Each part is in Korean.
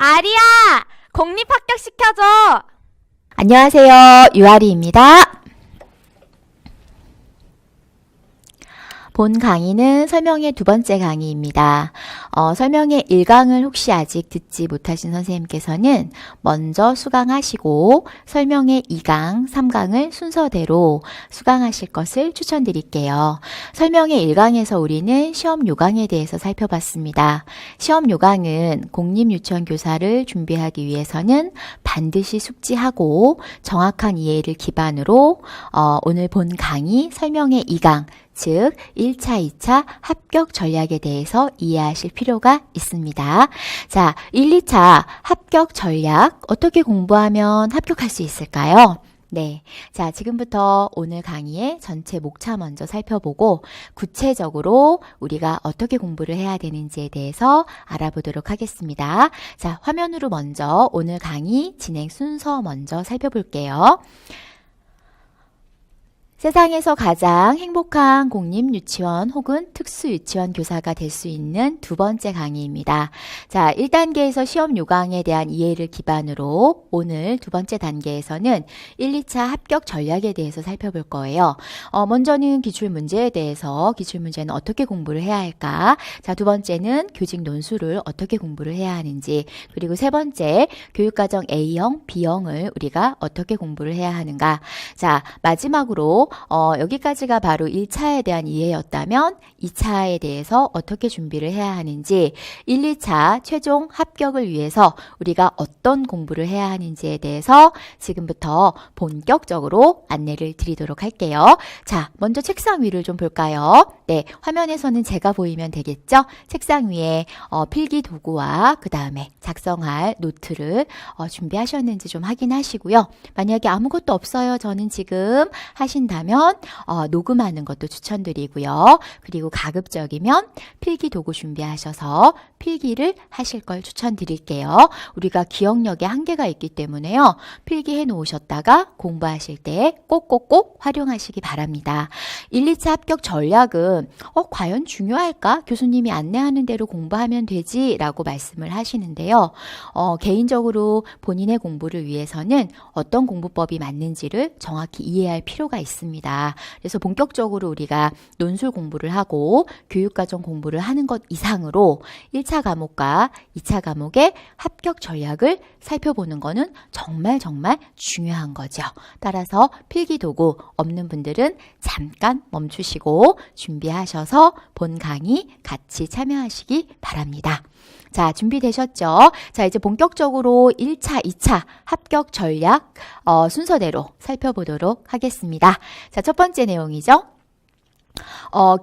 아리야! 공립 합격시켜줘! 안녕하세요. 유아리입니다. 본 강의는 설명의 두 번째 강의입니다. 설명의 1강을 혹시 아직 듣지 못하신 선생님께서는 먼저 수강하시고 설명의 2강, 3강을 순서대로 수강하실 것을 추천드릴게요. 설명의 1강에서 우리는 시험 요강에 대해서 살펴봤습니다. 시험 요강은 공립유치원교사를 준비하기 위해서는 반드시 숙지하고 정확한 이해를 기반으로 오늘 본 강의 설명의 2강, 즉 1차, 2차 합격 전략에 대해서 이해하실 필요가 있습니다. 자, 1, 2차 합격 전략 어떻게 공부하면 합격할 수 있을까요? 네. 자, 지금부터 오늘 강의의 전체 목차 먼저 살펴보고 구체적으로 우리가 어떻게 공부를 해야 되는지에 대해서 알아보도록 하겠습니다. 자, 화면으로 먼저 오늘 강의 진행 순서 먼저 살펴볼게요. 세상에서 가장 행복한 공립유치원 혹은 특수유치원 교사가 될 수 있는 두 번째 강의입니다. 자, 1단계에서 시험 요강에 대한 이해를 기반으로 오늘 두 번째 단계에서는 1, 2차 합격 전략에 대해서 살펴볼 거예요. 먼저는 기출문제에 대해서 기출문제는 어떻게 공부를 해야 할까? 자, 두 번째는 교직 논술을 어떻게 공부를 해야 하는지, 그리고 세 번째 교육과정 A형, B형을 우리가 어떻게 공부를 해야 하는가? 자, 마지막으로 여기까지가 바로 1차에 대한 이해였다면 2차에 대해서 어떻게 준비를 해야 하는지, 1, 2차 최종 합격을 위해서 우리가 어떤 공부를 해야 하는지에 대해서 지금부터 본격적으로 안내를 드리도록 할게요. 자, 먼저 책상 위를 좀 볼까요? 네, 화면에서는 제가 보이면 되겠죠? 책상 위에 필기 도구와 그 다음에 작성할 노트를 준비하셨는지 좀 확인하시고요. 만약에 아무것도 없어요, 저는 지금 하신다면 녹음하는 것도 추천드리고요. 그리고 가급적이면 필기 도구 준비하셔서 필기를 하실 걸 추천드릴게요. 우리가 기억력에 한계가 있기 때문에요. 필기해 놓으셨다가 공부하실 때 꼭꼭꼭 활용하시기 바랍니다. 1, 2차 합격 전략은 과연 중요할까? 교수님이 안내하는 대로 공부하면 되지 라고 말씀을 하시는데요. 개인적으로 본인의 공부를 위해서는 어떤 공부법이 맞는지를 정확히 이해할 필요가 있습니다. 그래서 본격적으로 우리가 논술 공부를 하고 교육과정 공부를 하는 것 이상으로 1차 과목과 2차 과목의 합격 전략을 살펴보는 것은 정말 중요한 거죠. 따라서 필기도구 없는 분들은 잠깐 멈추시고 준비하셔서 본 강의 같이 참여하시기 바랍니다. 자, 준비되셨죠? 자, 이제 본격적으로 1차, 2차 합격 전략 순서대로 살펴보도록 하겠습니다. 자, 첫 번째 내용이죠.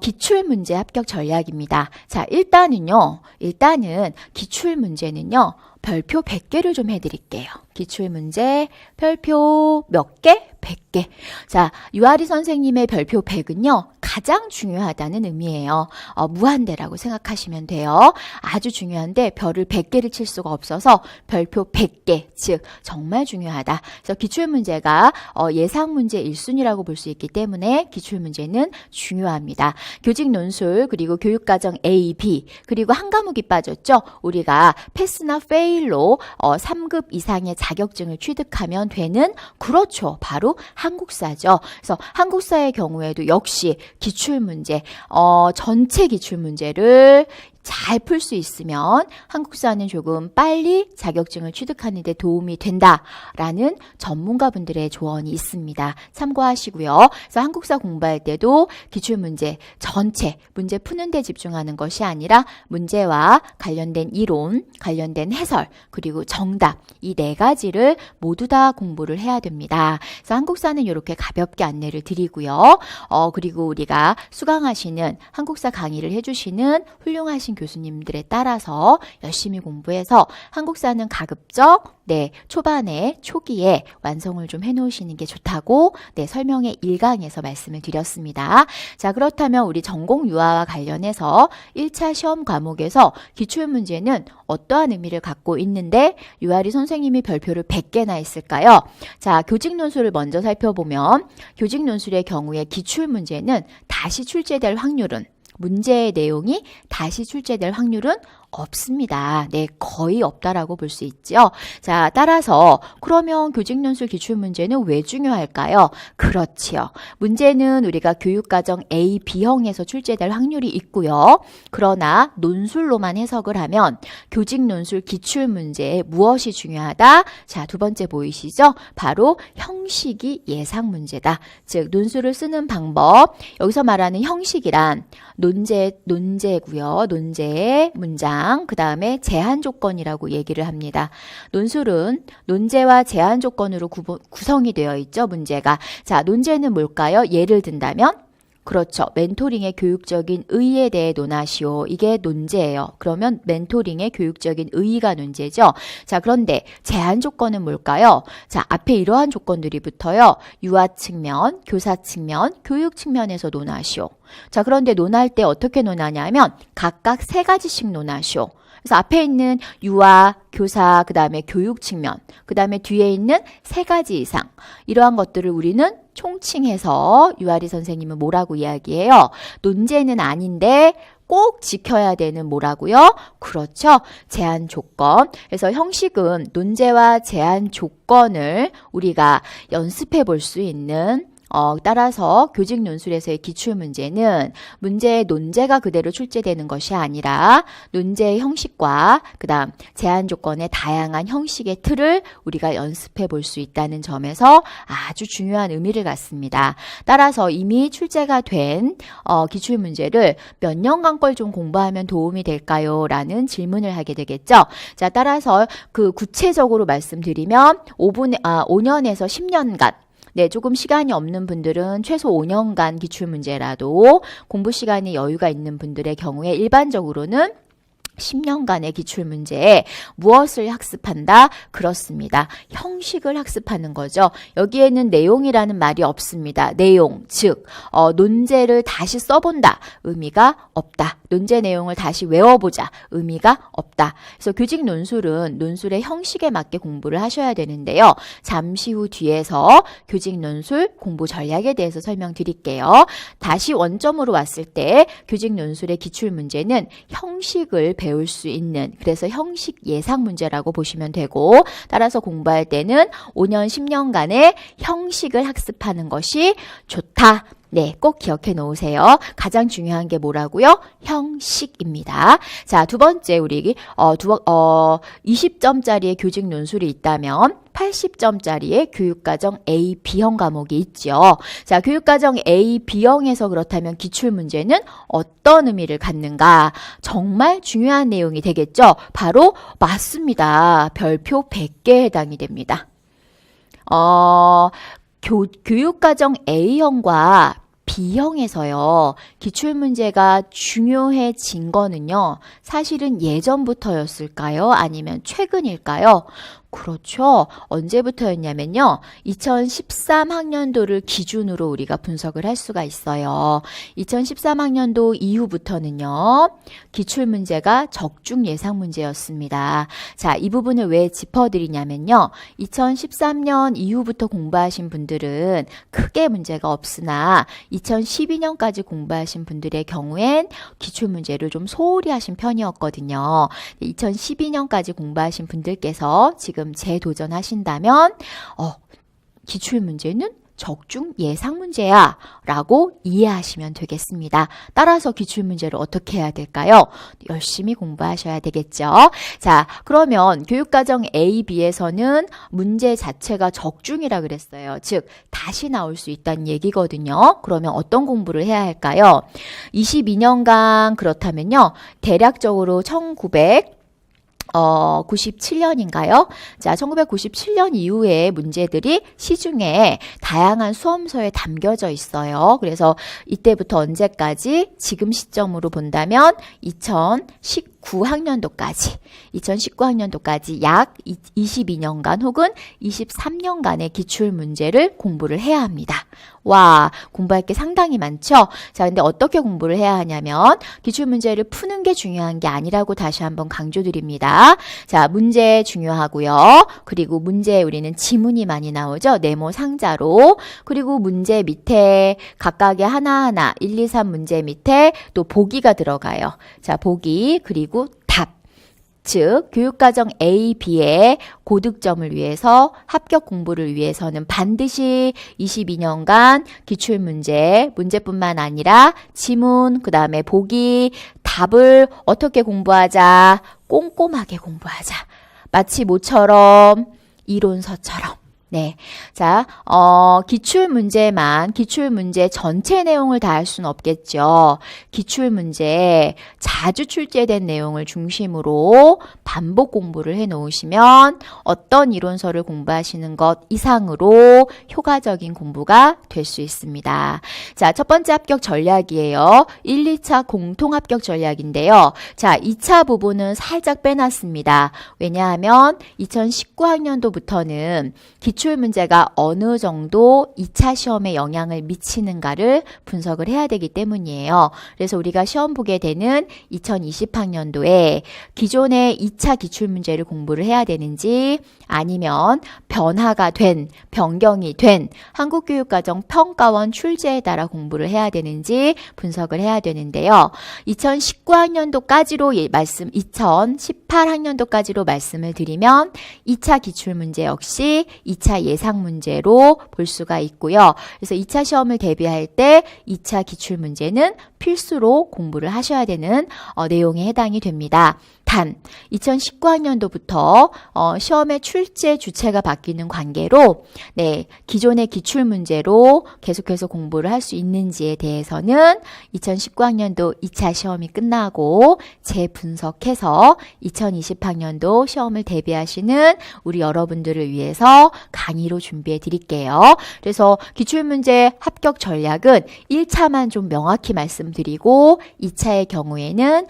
기출문제 합격 전략입니다. 자, 일단은 기출문제는요, 별표 100개를 좀 해드릴게요. 기출문제 별표 몇 개? 100개. 자, 유아리 선생님의 별표 100은요, 가장 중요하다는 의미예요. 무한대라고 생각하시면 돼요. 아주 중요한데 별을 100개를 칠 수가 없어서 별표 100개, 즉 정말 중요하다. 그래서 기출문제가 예상문제 1순위라고 볼 수 있기 때문에 기출문제는 중요합니다. 교직 논술, 그리고 교육과정 A, B, 그리고 한 과목이 빠졌죠. 우리가 패스나 페일로 3급 이상의 자격증을 취득하면 되는, 그렇죠, 바로 한국사죠. 그래서 한국사의 경우에도 역시 기출문제, 전체 기출문제를 잘 풀 수 있으면 한국사는 조금 빨리 자격증을 취득하는 데 도움이 된다라는 전문가분들의 조언이 있습니다. 참고하시고요. 그래서 한국사 공부할 때도 기출문제 전체 문제 푸는 데 집중하는 것이 아니라 문제와 관련된 이론, 관련된 해설, 그리고 정답, 이 네 가지를 모두 다 공부를 해야 됩니다. 그래서 한국사는 이렇게 가볍게 안내를 드리고요. 그리고 우리가 수강하시는 한국사 강의를 해주시는 훌륭하신 교수님들에 따라서 열심히 공부해서 한국사는 가급적 초반에 초기에 완성을 좀 해놓으시는 게 좋다고 설명의 1강에서 말씀을 드렸습니다. 자, 그렇다면 우리 전공 유아와 관련해서 1차 시험 과목에서 기출문제는 어떠한 의미를 갖고 있는데 유아리 선생님이 별표를 100개나 했을까요? 자, 교직 논술을 먼저 살펴보면 교직 논술의 경우에 기출문제는 다시 출제될 확률은, 문제의 내용이 다시 출제될 확률은 없습니다. 네, 거의 없다라고 볼 수 있죠. 자, 따라서 그러면 교직논술 기출문제는 왜 중요할까요? 그렇지요. 문제는 우리가 교육과정 A, B형에서 출제될 확률이 있고요. 그러나 논술로만 해석을 하면 교직논술 기출문제에 무엇이 중요하다? 자, 두 번째 보이시죠? 바로 형식이 예상 문제다. 즉, 논술을 쓰는 방법. 여기서 말하는 형식이란 논제고요. 논제의 문장, 그 다음에 제한 조건이라고 얘기를 합니다. 논술은 논제와 제한 조건으로 구성이 되어 있죠, 문제가. 자, 논제는 뭘까요? 예를 든다면 그렇죠. 멘토링의 교육적인 의의에 대해 논하시오. 이게 논제예요. 그러면 멘토링의 교육적인 의의가 논제죠. 자, 그런데 제한 조건은 뭘까요? 자, 앞에 이러한 조건들이 붙어요. 유아 측면, 교사 측면, 교육 측면에서 논하시오. 자, 그런데 논할 때 어떻게 논하냐면 각각 3가지씩 논하시오. 그래서 앞에 있는 유아, 교사, 그 다음에 교육 측면, 그 다음에 뒤에 있는 3가지 이상. 이러한 것들을 우리는 총칭해서 유아리 선생님은 뭐라고 이야기해요? 논제는 아닌데 꼭 지켜야 되는 뭐라고요? 그렇죠. 제한 조건. 그래서 형식은 논제와 제한 조건을 우리가 연습해 볼 수 있는 따라서 교직 논술에서의 기출문제는 문제의 논제가 그대로 출제되는 것이 아니라 논제의 형식과 그다음 제한 조건의 다양한 형식의 틀을 우리가 연습해 볼 수 있다는 점에서 아주 중요한 의미를 갖습니다. 따라서 이미 출제가 된 기출문제를 몇 년간 걸 좀 공부하면 도움이 될까요? 라는 질문을 하게 되겠죠. 자, 따라서 그 구체적으로 말씀드리면 5년에서 10년간 네, 조금 시간이 없는 분들은 최소 5년간 기출문제라도 공부 시간이 여유가 있는 분들의 경우에 일반적으로는 10년간의 기출문제에 무엇을 학습한다? 그렇습니다. 형식을 학습하는 거죠. 여기에는 내용이라는 말이 없습니다. 내용, 즉 논제를 다시 써본다. 의미가 없다. 논제 내용을 다시 외워보자. 의미가 없다. 그래서 교직 논술은 논술의 형식에 맞게 공부를 하셔야 되는데요. 잠시 후 뒤에서 교직 논술 공부 전략에 대해서 설명드릴게요. 다시 원점으로 왔을 때 교직 논술의 기출문제는 형식을 배울 수 있는, 그래서 형식 예상 문제라고 보시면 되고, 따라서 공부할 때는 5년, 10년간의 형식을 학습하는 것이 좋다. 네, 꼭 기억해 놓으세요. 가장 중요한 게 뭐라고요? 형식입니다. 자, 두 번째, 우리 20점짜리의 교직 논술이 있다면 80점짜리의 교육과정 A, B형 과목이 있죠. 자, 교육과정 A, B형에서 그렇다면 기출문제는 어떤 의미를 갖는가? 정말 중요한 내용이 되겠죠? 바로 맞습니다. 별표 100개에 해당이 됩니다. 교육과정 A형과 B형에서요, 기출문제가 중요해진 거는요, 사실은 예전부터였을까요? 아니면 최근일까요? 그렇죠. 언제부터였냐면요. 2013학년도를 기준으로 우리가 분석을 할 수가 있어요. 2013학년도 이후부터는요. 기출문제가 적중 예상 문제였습니다. 자, 이 부분을 왜 짚어드리냐면요. 2013년 이후부터 공부하신 분들은 크게 문제가 없으나 2012년까지 공부하신 분들의 경우엔 기출문제를 좀 소홀히 하신 편이었거든요. 2012년까지 공부하신 분들께서 지금 재도전하신다면 기출문제는 적중 예상 문제야 라고 이해하시면 되겠습니다. 따라서 기출문제를 어떻게 해야 될까요? 열심히 공부하셔야 되겠죠. 자, 그러면 교육과정 A, B에서는 문제 자체가 적중이라 그랬어요. 즉 다시 나올 수 있다는 얘기거든요. 그러면 어떤 공부를 해야 할까요? 22년간 그렇다면요. 대략적으로 1997년인가요? 자, 1997년 이후에 문제들이 시중에 다양한 수험서에 담겨져 있어요. 그래서 이때부터 언제까지 지금 시점으로 본다면 2019학년도까지 약 22년간 혹은 23년간의 기출문제를 공부를 해야 합니다. 와, 공부할 게 상당히 많죠? 자, 근데 어떻게 공부를 해야 하냐면 기출문제를 푸는 게 중요한 게 아니라고 다시 한번 강조드립니다. 자, 문제 중요하고요. 그리고 문제에 우리는 지문이 많이 나오죠? 네모 상자로. 그리고 문제 밑에 각각의 하나하나 1, 2, 3 문제 밑에 또 보기가 들어가요. 자, 보기 그리고 답. 즉 교육과정 A, B의 고득점을 위해서 합격 공부를 위해서는 반드시 22년간 기출문제, 문제뿐만 아니라 지문, 그 다음에 보기, 답을 어떻게 공부하자? 꼼꼼하게 공부하자. 마치 모처럼 이론서처럼. 네. 자, 기출문제 전체 내용을 다 할 수는 없겠죠. 기출문제, 자주 출제된 내용을 중심으로 반복 공부를 해 놓으시면 어떤 이론서를 공부하시는 것 이상으로 효과적인 공부가 될 수 있습니다. 자, 첫 번째 합격 전략이에요. 1, 2차 공통 합격 전략인데요. 자, 2차 부분은 살짝 빼놨습니다. 왜냐하면 2019학년도부터는 기출문제가 어느 정도 2차 시험에 영향을 미치는가를 분석을 해야 되기 때문이에요. 그래서 우리가 시험 보게 되는 2020학년도에 기존의 2차 기출문제를 공부를 해야 되는지 아니면 변경이 된 한국교육과정 평가원 출제에 따라 공부를 해야 되는지 분석을 해야 되는데요. 2019학년도까지로 2018학년도까지로 말씀을 드리면 2차 기출문제 역시 2차 예상문제로 볼 수가 있고요. 그래서 2차 시험을 대비할 때 2차 기출문제는 필수로 공부를 하셔야 되는 내용에 해당이 됩니다. 단 2019학년도부터 시험의 출제 주체가 바뀌는 관계로 기존의 기출문제로 계속해서 공부를 할 수 있는지에 대해서는 2019학년도 2차 시험이 끝나고 재분석해서 2020학년도 시험을 대비하시는 우리 여러분들을 위해서 강의로 준비해 드릴게요. 그래서 기출문제 합격 전략은 1차만 좀 명확히 말씀드리고 2차의 경우에는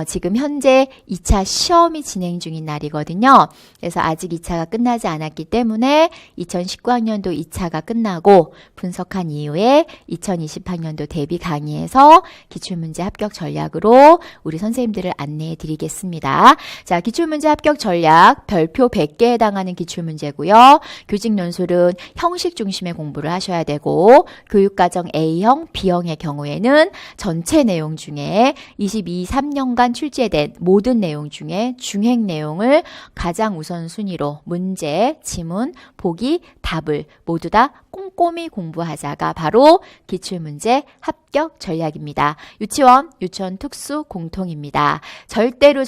지금 현재 2차 시험이 진행 중인 날이거든요. 그래서 아직 2차가 끝나지 않았기 때문에 2019학년도 2차가 끝나고 분석한 이후에 2020학년도 대비 강의에서 기출문제 합격 전략으로 우리 선생님들을 안내해 드리겠습니다. 자, 기출문제 합격 전략 별표 100개에 해당하는 기출문제고요. 교직 논술은 형식 중심의 공부를 하셔야 되고 교육과정 A형, B형의 경우에는 전체 내용 중에 23년간 출제된 모든 내용 중에 중행 내용을 가장 우선순위로 문제, 지문, 보기, 답을 모두 다 꼼꼼히 공부하자가 바로 기출문제 합격 전략입니다. 유치원 특수 공통입니다. 절대로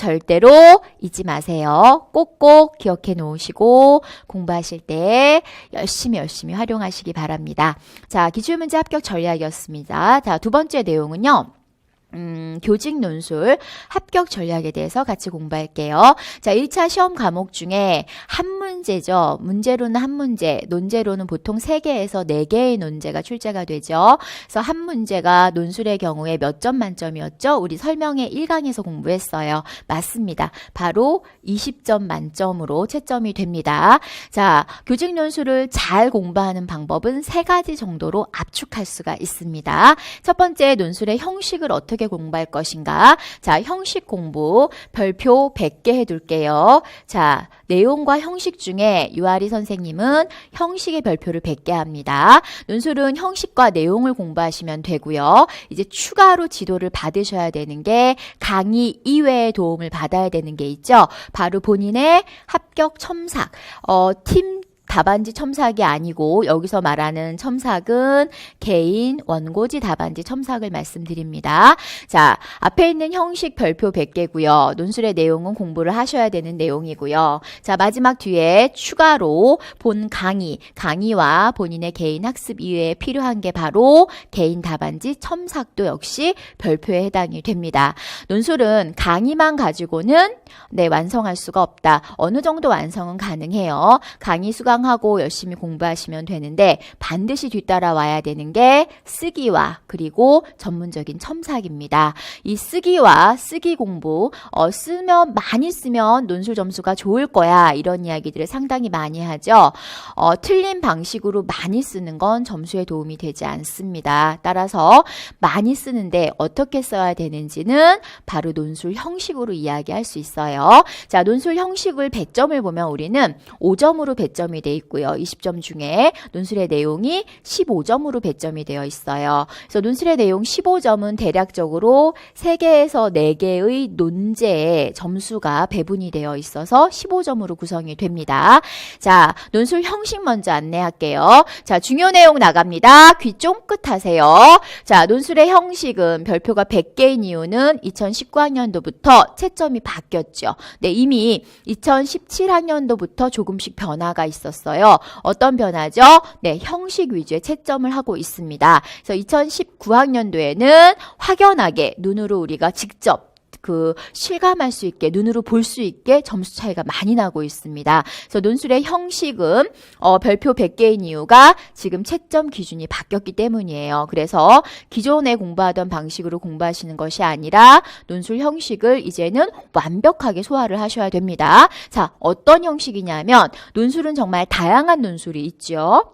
잊지 마세요. 꼭꼭 기억해 놓으시고 공부하실 때 열심히 활용하시기 바랍니다. 자, 기출문제 합격 전략이었습니다. 자, 두 번째 내용은요. 교직 논술 합격 전략에 대해서 같이 공부할게요. 자, 1차 시험 과목 중에 한 문제죠. 문제로는 한 문제, 논제로는 보통 3개에서 4개의 논제가 출제가 되죠. 그래서 한 문제가 논술의 경우에 몇 점 만점이었죠? 우리 설명회 1강에서 공부했어요. 맞습니다. 바로 20점 만점으로 채점이 됩니다. 자, 교직 논술을 잘 공부하는 방법은 3가지 정도로 압축할 수가 있습니다. 첫 번째, 논술의 형식을 어떻게 공부할 것인가? 자, 형식 공부 별표 100개 해둘게요. 자, 내용과 형식 중에 유아리 선생님은 형식의 별표를 100개 합니다. 논술은 형식과 내용을 공부하시면 되고요. 이제 추가로 지도를 받으셔야 되는 게 강의 이외의 도움을 받아야 되는 게 있죠. 바로 본인의 합격 첨삭, 팀 답안지 첨삭이 아니고 여기서 말하는 첨삭은 개인 원고지 답안지 첨삭을 말씀드립니다. 자, 앞에 있는 형식 별표 100개고요. 논술의 내용은 공부를 하셔야 되는 내용이고요. 자, 마지막 뒤에 추가로 본 강의와 본인의 개인 학습 이외에 필요한 게 바로 개인 답안지 첨삭도 역시 별표에 해당이 됩니다. 논술은 강의만 가지고는 완성할 수가 없다. 어느 정도 완성은 가능해요. 강의 수강하고 열심히 공부하시면 되는데 반드시 뒤따라와야 되는 게 쓰기와 그리고 전문적인 첨삭입니다. 이 쓰기와 쓰기 공부 많이 쓰면 논술 점수가 좋을 거야. 이런 이야기들을 상당히 많이 하죠. 틀린 방식으로 많이 쓰는 건 점수에 도움이 되지 않습니다. 따라서 많이 쓰는데 어떻게 써야 되는지는 바로 논술 형식으로 이야기할 수 있어요. 자, 논술 형식을 배점을 보면 우리는 5점으로 배점이 돼 있고요. 20점 중에 논술의 내용이 15점으로 배점이 되어 있어요. 그래서 논술의 내용 15점은 대략적으로 3개에서 4개의 논제의 점수가 배분이 되어 있어서 15점으로 구성이 됩니다. 자, 논술 형식 먼저 안내할게요. 자, 중요 내용 나갑니다. 귀 쫑긋 하세요. 자, 논술의 형식은 별표가 100개인 이유는 2019학년도부터 채점이 바뀌었죠. 네, 이미 2017학년도부터 조금씩 변화가 있었어요. 어떤 변화죠? 네, 형식 위주의 채점을 하고 있습니다. 그래서 2019학년도에는 확연하게 눈으로 우리가 직접 실감할 수 있게, 눈으로 볼 수 있게 점수 차이가 많이 나고 있습니다. 그래서 논술의 형식은 별표 100개인 이유가 지금 채점 기준이 바뀌었기 때문이에요. 그래서 기존에 공부하던 방식으로 공부하시는 것이 아니라 논술 형식을 이제는 완벽하게 소화를 하셔야 됩니다. 자, 어떤 형식이냐면 논술은 정말 다양한 논술이 있죠.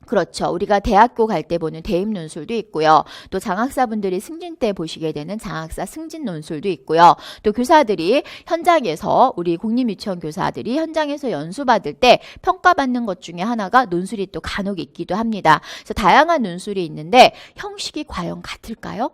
그렇죠. 우리가 대학교 갈 때 보는 대입 논술도 있고요. 또 장학사분들이 승진 때 보시게 되는 장학사 승진 논술도 있고요. 또 교사들이 현장에서, 우리 공립유치원 교사들이 현장에서 연수받을 때 평가받는 것 중에 하나가 논술이 또 간혹 있기도 합니다. 그래서 다양한 논술이 있는데 형식이 과연 같을까요?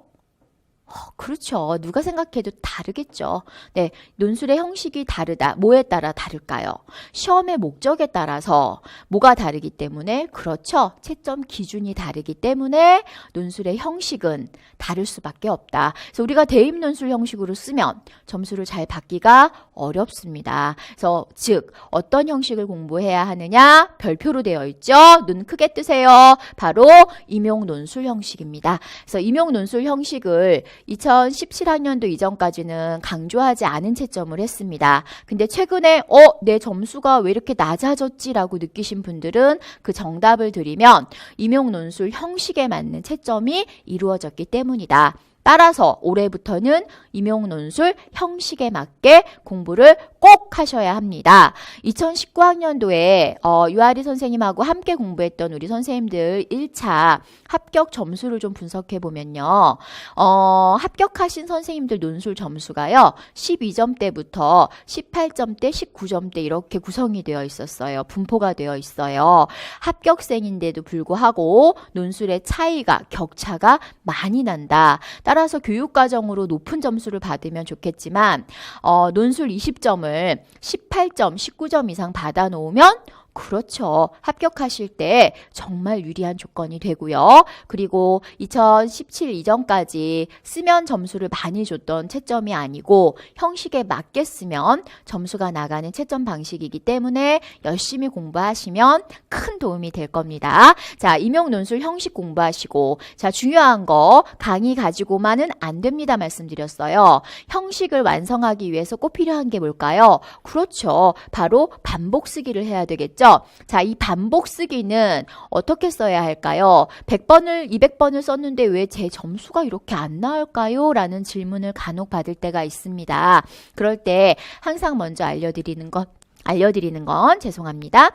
그렇죠. 누가 생각해도 다르겠죠. 네, 논술의 형식이 다르다. 뭐에 따라 다를까요? 시험의 목적에 따라서 뭐가 다르기 때문에, 그렇죠. 채점 기준이 다르기 때문에 논술의 형식은 다를 수밖에 없다. 그래서 우리가 대입 논술 형식으로 쓰면 점수를 잘 받기가 어렵습니다. 그래서 즉 어떤 형식을 공부해야 하느냐? 별표로 되어 있죠. 눈 크게 뜨세요. 바로 임용 논술 형식입니다. 그래서 임용 논술 형식을 2017학년도 이전까지는 강조하지 않은 채점을 했습니다. 근데 최근에 내 점수가 왜 이렇게 낮아졌지라고 느끼신 분들은 그 정답을 드리면 임용 논술 형식에 맞는 채점이 이루어졌기 때문이다. 따라서 올해부터는 임용논술 형식에 맞게 공부를 꼭 하셔야 합니다. 2019학년도에 유아리 선생님하고 함께 공부했던 우리 선생님들 1차 합격 점수를 좀 분석해 보면요. 합격하신 선생님들 논술 점수가요. 12점대부터 18점대, 19점대 이렇게 구성이 되어 있었어요. 분포가 되어 있어요. 합격생인데도 불구하고 논술의 차이가, 격차가 많이 난다. 따라서 교육과정으로 높은 점수를 받으면 좋겠지만 논술 20점을 18점, 19점 이상 받아놓으면 그렇죠. 합격하실 때 정말 유리한 조건이 되고요. 그리고 2017 이전까지 쓰면 점수를 많이 줬던 채점이 아니고 형식에 맞게 쓰면 점수가 나가는 채점 방식이기 때문에 열심히 공부하시면 큰 도움이 될 겁니다. 자, 임용논술 형식 공부하시고, 자, 중요한 거 강의 가지고만은 안 됩니다 말씀드렸어요. 형식을 완성하기 위해서 꼭 필요한 게 뭘까요? 그렇죠. 바로 반복 쓰기를 해야 되겠죠. 자, 이 반복 쓰기는 어떻게 써야 할까요? 100번을, 200번을 썼는데 왜 제 점수가 이렇게 안 나올까요? 라는 질문을 간혹 받을 때가 있습니다. 그럴 때 항상 먼저 알려드리는 건 죄송합니다.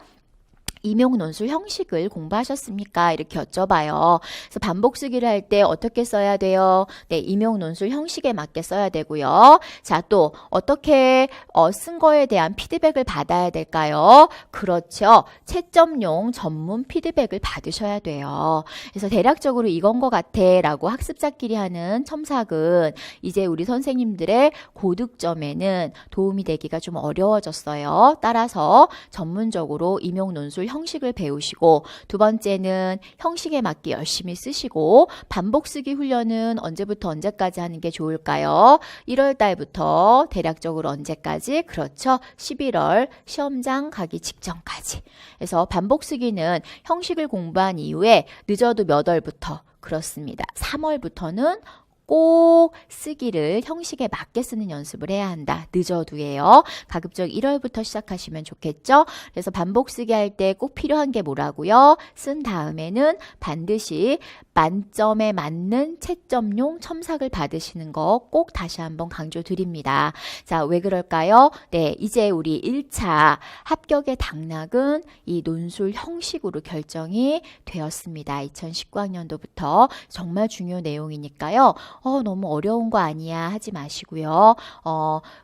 임용논술 형식을 공부하셨습니까? 이렇게 여쭤봐요. 그래서 반복 쓰기를 할 때 어떻게 써야 돼요? 네, 임용논술 형식에 맞게 써야 되고요. 자, 또 어떻게 쓴 거에 대한 피드백을 받아야 될까요? 그렇죠. 채점용 전문 피드백을 받으셔야 돼요. 그래서 대략적으로 이건 것 같아 라고 학습자끼리 하는 첨삭은 이제 우리 선생님들의 고득점에는 도움이 되기가 좀 어려워졌어요. 따라서 전문적으로 임용논술 형식을 배우시고, 두 번째는 형식에 맞게 열심히 쓰시고, 반복 쓰기 훈련은 언제부터 언제까지 하는 게 좋을까요? 1월 달부터 대략적으로 언제까지? 그렇죠. 11월 시험장 가기 직전까지. 그래서 반복 쓰기는 형식을 공부한 이후에 늦어도 몇 월부터? 그렇습니다. 3월부터는 꼭 쓰기를 형식에 맞게 쓰는 연습을 해야 한다. 늦어도예요. 가급적 1월부터 시작하시면 좋겠죠. 그래서 반복 쓰기 할 때 꼭 필요한 게 뭐라고요? 쓴 다음에는 반드시 만점에 맞는 채점용 첨삭을 받으시는 거 꼭 다시 한번 강조드립니다. 자, 왜 그럴까요? 네, 이제 우리 1차 합격의 당락은 이 논술 형식으로 결정이 되었습니다. 2019학년도부터 정말 중요 내용이니까요. 너무 어려운 거 아니야 하지 마시고요.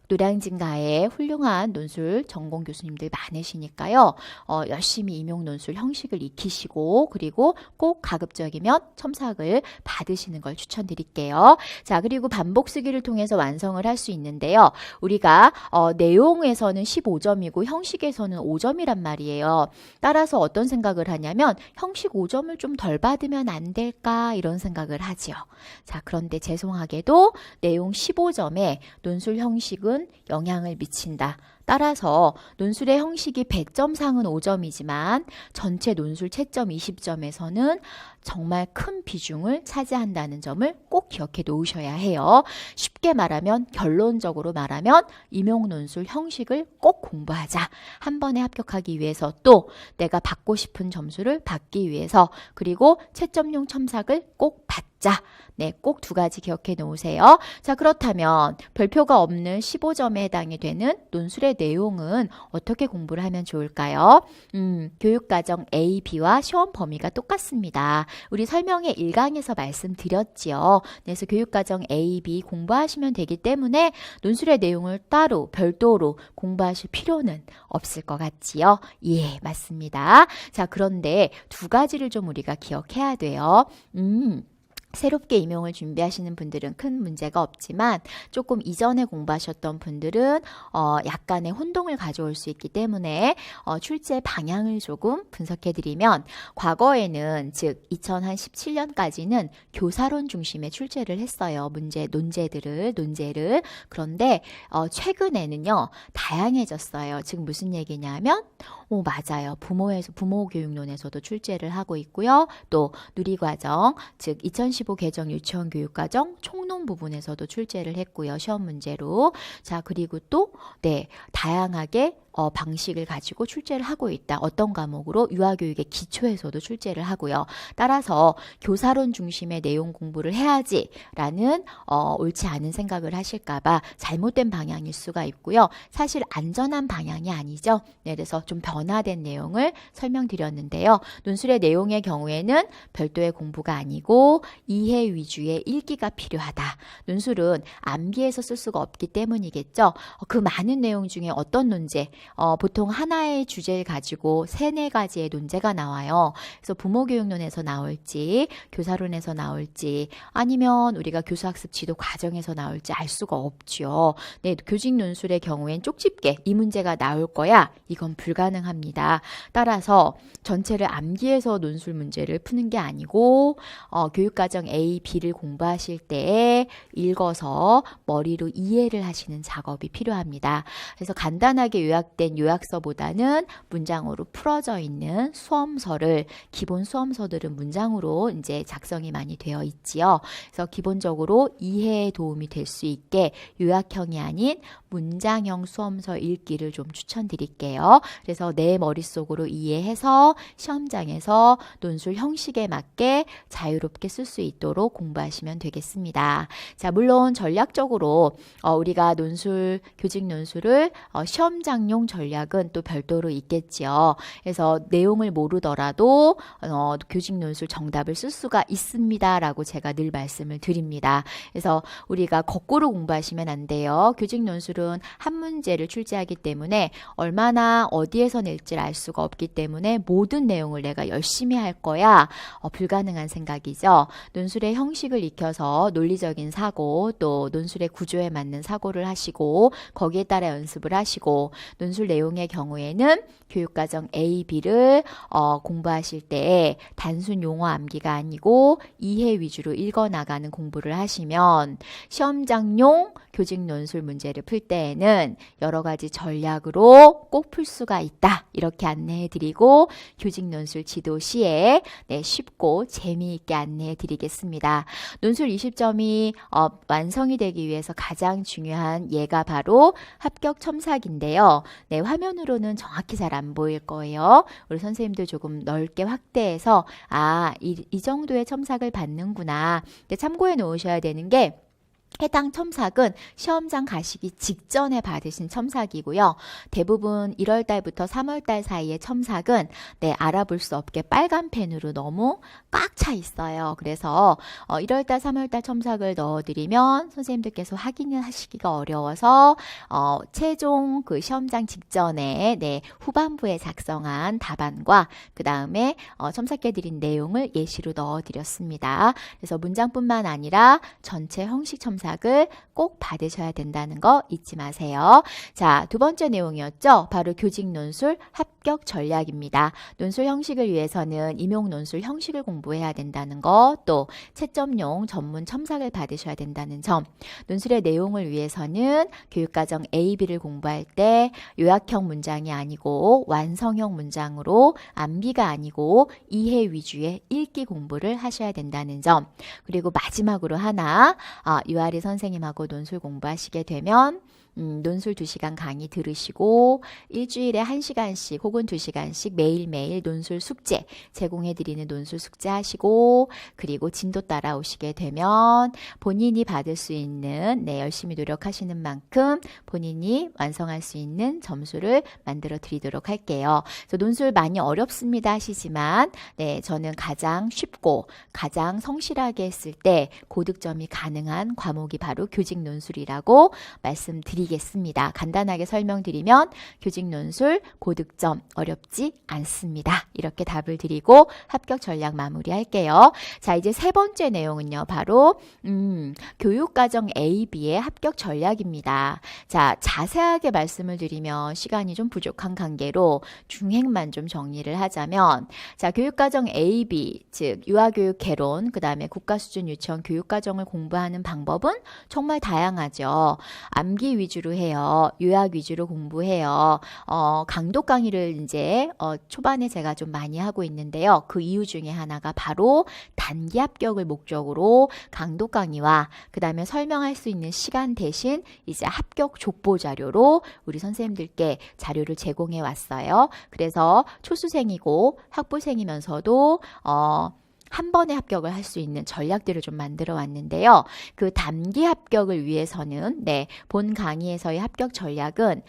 노량진가에 훌륭한 논술 전공 교수님들 많으시니까요. 열심히 임용 논술 형식을 익히시고 그리고 꼭 가급적이면 첨삭을 받으시는 걸 추천드릴게요. 자, 그리고 반복 쓰기를 통해서 완성을 할 수 있는데요. 우리가 내용에서는 15점이고 형식에서는 5점이란 말이에요. 따라서 어떤 생각을 하냐면 형식 5점을 좀 덜 받으면 안 될까 이런 생각을 하지요. 자, 그런데 죄송하게도 내용 15점에 논술 형식은 영향을 미친다. 따라서 논술의 형식이 100점상은 5점이지만 전체 논술 채점 20점에서는 정말 큰 비중을 차지한다는 점을 꼭 기억해 놓으셔야 해요. 쉽게 말하면 결론적으로 말하면 임용 논술 형식을 꼭 공부하자. 한 번에 합격하기 위해서 또 내가 받고 싶은 점수를 받기 위해서 그리고 채점용 첨삭을 꼭 받자. 네, 꼭 두 가지 기억해 놓으세요. 자, 그렇다면 별표가 없는 15점에 해당이 되는 논술의 내용은 어떻게 공부를 하면 좋을까요? 교육과정 A, B와 시험 범위가 똑같습니다. 우리 설명회 1강에서 말씀드렸지요. 그래서 교육과정 A, B 공부하시면 되기 때문에 논술의 내용을 따로 별도로 공부하실 필요는 없을 것 같지요? 예, 맞습니다. 자, 그런데 두 가지를 좀 우리가 기억해야 돼요. 새롭게 임용을 준비하시는 분들은 큰 문제가 없지만 조금 이전에 공부하셨던 분들은 약간의 혼동을 가져올 수 있기 때문에 출제 방향을 조금 분석해드리면 과거에는 즉 2017년까지는 교사론 중심의 출제를 했어요. 논제를. 그런데 최근에는요 다양해졌어요. 즉 무슨 얘기냐면 맞아요. 부모 교육론에서도 출제를 하고 있고요. 또 누리과정, 즉 2015 개정 유치원 교육과정 총론 부분에서도 출제를 했고요. 시험 문제로. 자, 그리고 또 다양하게 방식을 가지고 출제를 하고 있다. 어떤 과목으로? 유아교육의 기초에서도 출제를 하고요. 따라서 교사론 중심의 내용 공부를 해야지라는 옳지 않은 생각을 하실까봐 잘못된 방향일 수가 있고요. 사실 안전한 방향이 아니죠. 네, 그래서 좀 변화된 내용을 설명드렸는데요. 논술의 내용의 경우에는 별도의 공부가 아니고 이해 위주의 읽기가 필요하다. 논술은 암기해서 쓸 수가 없기 때문이겠죠. 그 많은 내용 중에 어떤 논제? 보통 하나의 주제를 가지고 3-4가지의 논제가 나와요. 그래서 부모교육론에서 나올지 교사론에서 나올지 아니면 우리가 교수학습 지도 과정에서 나올지 알 수가 없죠. 네, 교직 논술의 경우엔 쪽집게 이 문제가 나올 거야. 이건 불가능합니다. 따라서 전체를 암기해서 논술 문제를 푸는 게 아니고 교육과정 A, B를 공부하실 때 읽어서 머리로 이해를 하시는 작업이 필요합니다. 그래서 간단하게 요약된 요약서보다는 문장으로 풀어져 있는 수험서를 기본 수험서들은 문장으로 이제 작성이 많이 되어 있지요. 그래서 기본적으로 이해에 도움이 될 수 있게 요약형이 아닌 문장형 수험서 읽기를 좀 추천드릴게요. 그래서 내 머릿속으로 이해해서 시험장에서 논술 형식에 맞게 자유롭게 쓸 수 있도록 공부하시면 되겠습니다. 자, 물론 전략적으로 우리가 교직 논술을 시험장용 전략은 또 별도로 있겠지요. 그래서 내용을 모르더라도 교직 논술 정답을 쓸 수가 있습니다라고 제가 늘 말씀을 드립니다. 그래서 우리가 거꾸로 공부하시면 안 돼요. 교직 논술은 한 문제를 출제하기 때문에 얼마나 어디에서 낼지 알 수가 없기 때문에 모든 내용을 내가 열심히 할 거야. 불가능한 생각이죠. 논술의 형식을 익혀서 논리적인 사고 또 논술의 구조에 맞는 사고를 하시고 거기에 따라 연습을 하시고 논술 내용의 경우에는 교육과정 A, B를 공부하실 때 단순 용어 암기가 아니고 이해 위주로 읽어나가는 공부를 하시면 시험장용 교직 논술 문제를 풀 때에는 여러 가지 전략으로 꼭 풀 수가 있다. 이렇게 안내해드리고 교직 논술 지도 시에 쉽고 재미있게 안내해드리겠습니다. 논술 20점이 완성이 되기 위해서 가장 중요한 예가 바로 합격 첨삭인데요. 화면으로는 정확히 잘 안 보일 거예요. 우리 선생님도 조금 넓게 확대해서 이 정도의 첨삭을 받는구나. 참고해 놓으셔야 되는 게 해당 첨삭은 시험장 가시기 직전에 받으신 첨삭이고요. 대부분 1월달부터 3월달 사이의 첨삭은 알아볼 수 없게 빨간 펜으로 너무 꽉 차 있어요. 그래서 1월달, 3월달 첨삭을 넣어드리면 선생님들께서 확인을 하시기가 어려워서 최종 그 시험장 직전에 후반부에 작성한 답안과 그 다음에 첨삭해드린 내용을 예시로 넣어드렸습니다. 그래서 문장뿐만 아니라 전체 형식 첨삭을 꼭 받으셔야 된다는 거 잊지 마세요. 자, 두 번째 내용이었죠. 바로 교직 논술 합격 전략입니다. 논술 형식을 위해서는 임용 논술 형식을 공부해야 된다는 거, 또 채점용 전문 첨삭을 받으셔야 된다는 점, 논술의 내용을 위해서는 교육과정 A, B를 공부할 때 요약형 문장이 아니고 완성형 문장으로 암기가 아니고 이해 위주의 읽기 공부를 하셔야 된다는 점, 그리고 마지막으로 하나 유아리 선생님하고 논술 공부하시게 되면 논술 2시간 강의 들으시고 일주일에 1시간씩 혹은 2시간씩 매일매일 논술 숙제 제공해드리는 논술 숙제 하시고 그리고 진도 따라오시게 되면 본인이 받을 수 있는 열심히 노력하시는 만큼 본인이 완성할 수 있는 점수를 만들어 드리도록 할게요. 그래서 논술 많이 어렵습니다 하시지만 저는 가장 쉽고 가장 성실하게 했을 때 고득점이 가능한 과목이 바로 교직 논술이라고 말씀드리겠습니다. 간단하게 설명드리면 교직 논술 고득점 어렵지 않습니다. 이렇게 답을 드리고 합격 전략 마무리할게요. 자, 이제 세 번째 내용은요. 바로 교육과정 A, B의 합격 전략입니다. 자, 자세하게 말씀을 드리면 시간이 좀 부족한 관계로 중행만 좀 정리를 하자면 자, 교육과정 A, B 즉 유아교육 개론 그 다음에 국가수준 유치원 교육과정을 공부하는 방법은 정말 다양하죠. 암기 위주로 해요. 요약 위주로 공부해요. 강독 강의를 이제 초반에 제가 좀 많이 하고 있는데요. 그 이유 중에 하나가 바로 단기 합격을 목적으로 강독 강의와 그 다음에 설명할 수 있는 시간 대신 이제 합격 족보 자료로 우리 선생님들께 자료를 제공해 왔어요. 그래서 초수생이고 학부생이면서도 한 번에 합격을 할 수 있는 전략들을 좀 만들어 왔는데요. 그 단기 합격을 위해서는 본 강의에서의 합격 전략은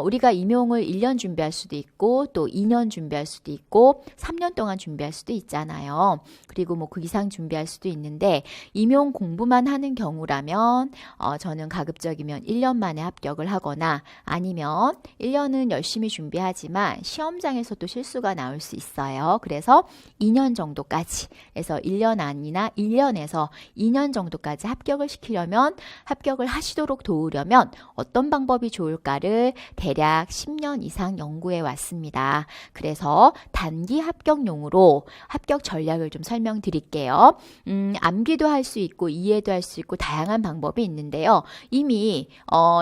우리가 임용을 1년 준비할 수도 있고 또 2년 준비할 수도 있고 3년 동안 준비할 수도 있잖아요. 그리고 그 이상 준비할 수도 있는데 임용 공부만 하는 경우라면 저는 가급적이면 1년 만에 합격을 하거나 아니면 1년은 열심히 준비하지만 시험장에서도 실수가 나올 수 있어요. 그래서 2년 정도까지 그래서 1년 아니나 1년에서 2년 정도까지 합격을 시키려면 합격을 하시도록 도우려면 어떤 방법이 좋을까를 대략 10년 이상 연구해 왔습니다. 그래서 단기 합격용으로 합격 전략을 좀 설명드릴게요. 암기도 할 수 있고 이해도 할 수 있고 다양한 방법이 있는데요. 이미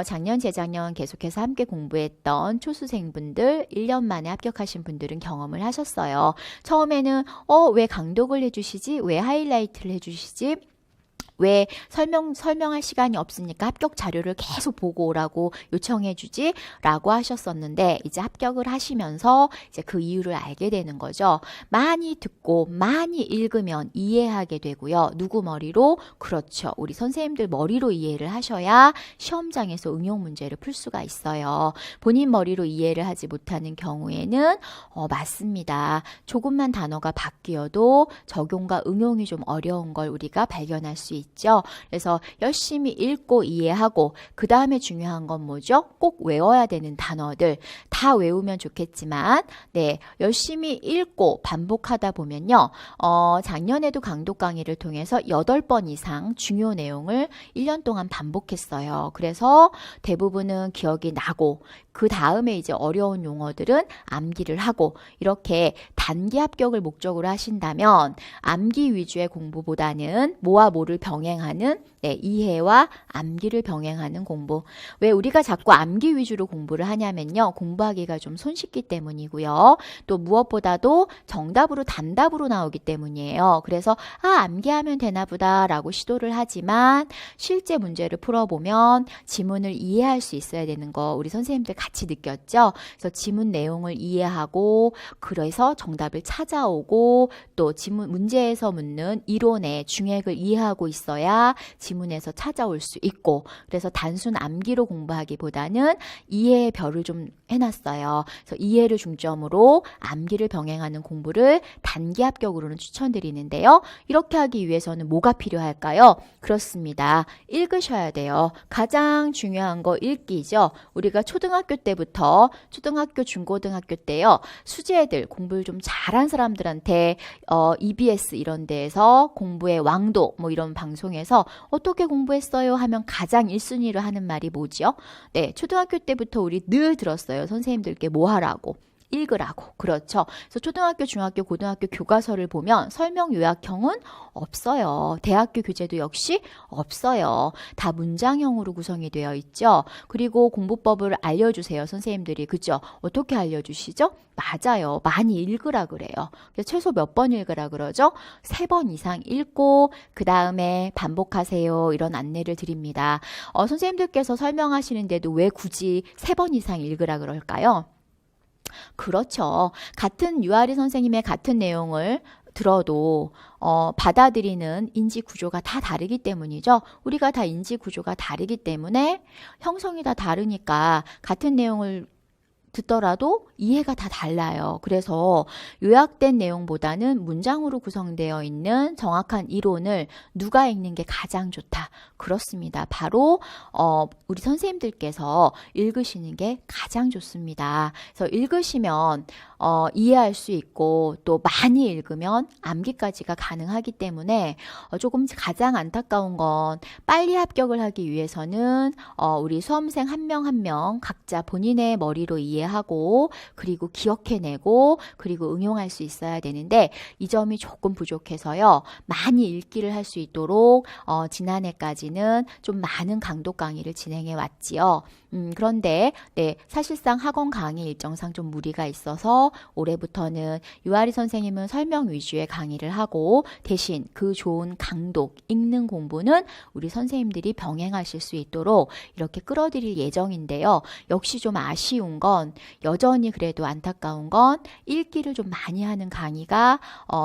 작년 재작년 계속해서 함께 공부했던 초수생분들 1년 만에 합격하신 분들은 경험을 하셨어요. 처음에는 왜 강독을 해주시지? 왜 하이라이트를 해주시지? 왜 설명할 시간이 없으니까 합격 자료를 계속 보고 오라고 요청해 주지? 라고 하셨었는데 이제 합격을 하시면서 이제 그 이유를 알게 되는 거죠. 많이 듣고 많이 읽으면 이해하게 되고요. 누구 머리로? 그렇죠. 우리 선생님들 머리로 이해를 하셔야 시험장에서 응용 문제를 풀 수가 있어요. 본인 머리로 이해를 하지 못하는 경우에는 맞습니다. 조금만 단어가 바뀌어도 적용과 응용이 좀 어려운 걸 우리가 발견할 수 있죠. 그래서 열심히 읽고 이해하고 그 다음에 중요한 건 뭐죠? 꼭 외워야 되는 단어들 다 외우면 좋겠지만 열심히 읽고 반복하다 보면요. 작년에도 강독 강의를 통해서 8번 이상 중요 내용을 1년 동안 반복했어요. 그래서 대부분은 기억이 나고 그 다음에 이제 어려운 용어들은 암기를 하고 이렇게 단기 합격을 목적으로 하신다면 암기 위주의 공부보다는 뭐와 뭐를 병행해서 병행하는 이해와 암기를 병행하는 공부. 왜 우리가 자꾸 암기 위주로 공부를 하냐면요. 공부하기가 좀 손쉽기 때문이고요. 또 무엇보다도 정답으로 단답으로 나오기 때문이에요. 그래서 암기하면 되나 보다라고 시도를 하지만 실제 문제를 풀어보면 지문을 이해할 수 있어야 되는 거 우리 선생님들 같이 느꼈죠? 그래서 지문 내용을 이해하고 그래서 정답을 찾아오고 또 지문 문제에서 묻는 이론의 중액을 이해하고 있어야 지문에서 찾아올 수 있고 그래서 단순 암기로 공부하기보다는 이해의 별을 좀 해놨어요. 그래서 이해를 중점으로 암기를 병행하는 공부를 단기 합격으로는 추천드리는데요. 이렇게 하기 위해서는 뭐가 필요할까요? 그렇습니다. 읽으셔야 돼요. 가장 중요한 거 읽기죠. 우리가 초등학교 때부터 초등학교, 중고등학교 때요. 수재들 공부를 좀 잘한 사람들한테 EBS 이런 데에서 공부의 왕도 뭐 이런 방송에서 어떻게 공부했어요? 하면 가장 1순위로 하는 말이 뭐죠? 네, 초등학교 때부터 우리 늘 들었어요. 선생님들께 뭐 하라고. 읽으라고. 그렇죠. 그래서 초등학교, 중학교, 고등학교 교과서를 보면 설명 요약형은 없어요. 대학교 교재도 역시 없어요. 다 문장형으로 구성이 되어 있죠. 그리고 공부법을 알려주세요. 선생님들이. 그죠? 어떻게 알려주시죠? 맞아요. 많이 읽으라 그래요. 그래서 최소 몇 번 읽으라 그러죠? 3번 이상 읽고 그 다음에 반복하세요. 이런 안내를 드립니다. 선생님들께서 설명하시는데도 왜 굳이 3번 이상 읽으라 그럴까요? 그렇죠. 같은 유아리 선생님의 같은 내용을 들어도 받아들이는 인지 구조가 다 다르기 때문이죠. 우리가 다 인지 구조가 다르기 때문에 형성이 다 다르니까 같은 내용을 듣더라도 이해가 다 달라요. 그래서 요약된 내용보다는 문장으로 구성되어 있는 정확한 이론을 누가 읽는 게 가장 좋다. 그렇습니다. 바로 우리 선생님들께서 읽으시는 게 가장 좋습니다. 그래서 읽으시면 이해할 수 있고 또 많이 읽으면 암기까지가 가능하기 때문에 조금 가장 안타까운 건 빨리 합격을 하기 위해서는 우리 수험생 한 명 한 명 각자 본인의 머리로 이해하고 그리고 기억해내고 그리고 응용할 수 있어야 되는데 이 점이 조금 부족해서요. 많이 읽기를 할 수 있도록 지난해까지는 좀 많은 강독 강의를 진행해 왔지요. 그런데 사실상 학원 강의 일정상 좀 무리가 있어서 올해부터는 유아리 선생님은 설명 위주의 강의를 하고 대신 그 좋은 강독, 읽는 공부는 우리 선생님들이 병행하실 수 있도록 이렇게 끌어들일 예정인데요. 역시 좀 아쉬운 건 여전히 그래도 안타까운 건 읽기를 좀 많이 하는 강의가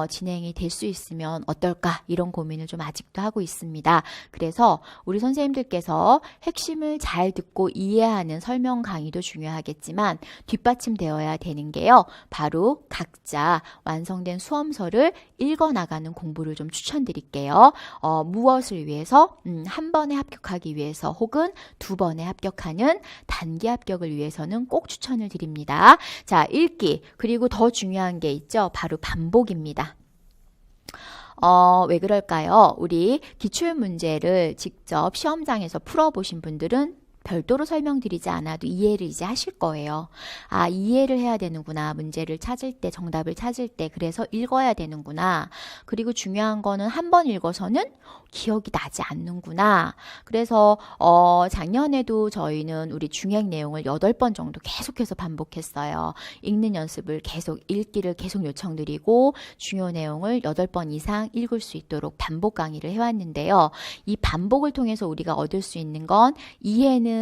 진행이 될 수 있으면 어떨까 이런 고민을 좀 아직도 하고 있습니다. 그래서 우리 선생님들께서 핵심을 잘 듣고 이해하는 설명 강의도 중요하겠지만 뒷받침되어야 되는 게요. 바로 각자 완성된 수험서를 읽어나가는 공부를 좀 추천드릴게요. 무엇을 위해서? 한 번에 합격하기 위해서 혹은 2번에 합격하는 단기 합격을 위해서는 꼭 추천을 드립니다. 자, 읽기 그리고 더 중요한 게 있죠. 바로 반복입니다. 왜 그럴까요? 우리 기출문제를 직접 시험장에서 풀어보신 분들은 별도로 설명드리지 않아도 이해를 이제 하실 거예요. 이해를 해야 되는구나. 문제를 찾을 때, 정답을 찾을 때. 그래서 읽어야 되는구나. 그리고 중요한 거는 한 번 읽어서는 기억이 나지 않는구나. 그래서 작년에도 저희는 우리 중액 내용을 8번 정도 계속해서 반복했어요. 읽는 연습을 계속, 읽기를 계속 요청드리고 중요 내용을 8번 이상 읽을 수 있도록 반복 강의를 해왔는데요. 이 반복을 통해서 우리가 얻을 수 있는 건 이해는